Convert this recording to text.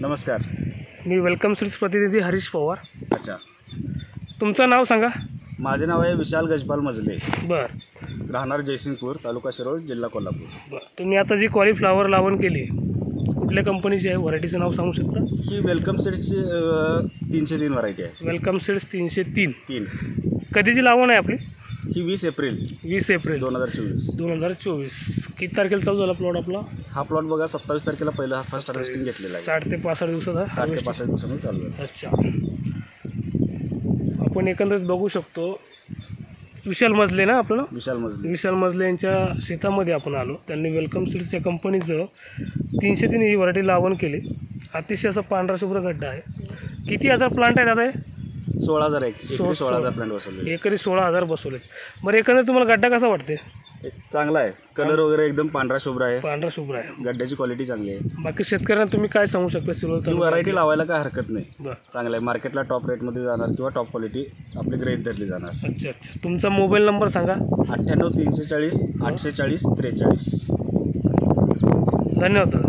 नमस्कार. Me welcome seeds प्रतिनिधी हरीश पवार. अच्छा, तुमचं नाव सांगा. माझे नाव आहे विशाल गजपाल मजले, बरं राहणार जयसिंगपूर, तालुका शिरोळ, जिल्हा कोल्हापूर. बरं तुम्ही आता जी कॉलीफ्लावर लावण केली कुठल्या कंपनीची आहे, व्हरायटीचं नाव सांगू शकता? ही वेलकम सीड्सची 303 व्हरायटी आहे. Welcome seeds 303. 3 कधीची लावण आहे आपली? ही 20 एप्रिल 20 एप्रिल 2024. 2024. किती तारखेला चालू झाला प्लॉट आपला? हा प्लॉट बघा 27 तारखेला पहिला फर्स्ट हार्वेस्टिंग घेतलेला आहे. 60 ते 65 दिवसात हा 60 ते 65 दिवसांनी चालू आहे. अच्छा, आपण एकंदरीत बघू शकतो. विशाल मजले ना आपलं? विशाल मजले. विशाल मजले यांच्या शेतामध्ये आपण आलो. त्यांनी वेलकम सीड्स या कंपनीचं 303 ही व्हरायटी लावण केली. अतिशय असा पांढरा शुभ्र गड्डा आहे. किती हजार प्लांट आहे दादा? 16,000 एकरी 16,000 प्लांट बसवले. एकरी 16,000 बसवले. बरं एकंदरीत तुम्हाला गड्डा कसा वाटते? चांगला आहे. कलर वगैरे एकदम पांढरा शुभ्र आहे. पांढरा शुभ्र आहे. गड्ड्याची क्वालिटी चांगली आहे. बाकी शेतकऱ्यांना तुम्ही काय सांगू शकता? ही व्हरायटी लावायला काय हरकत नाही. बरं, चांगलं आहे. मार्केटला टॉप रेटमध्ये जाणार किंवा टॉप क्वालिटी आपली ग्रेड धरली जाणार. अच्छा अच्छा. तुमचा मोबाईल नंबर सांगा. 98 340 840 43. धन्यवाद दादा.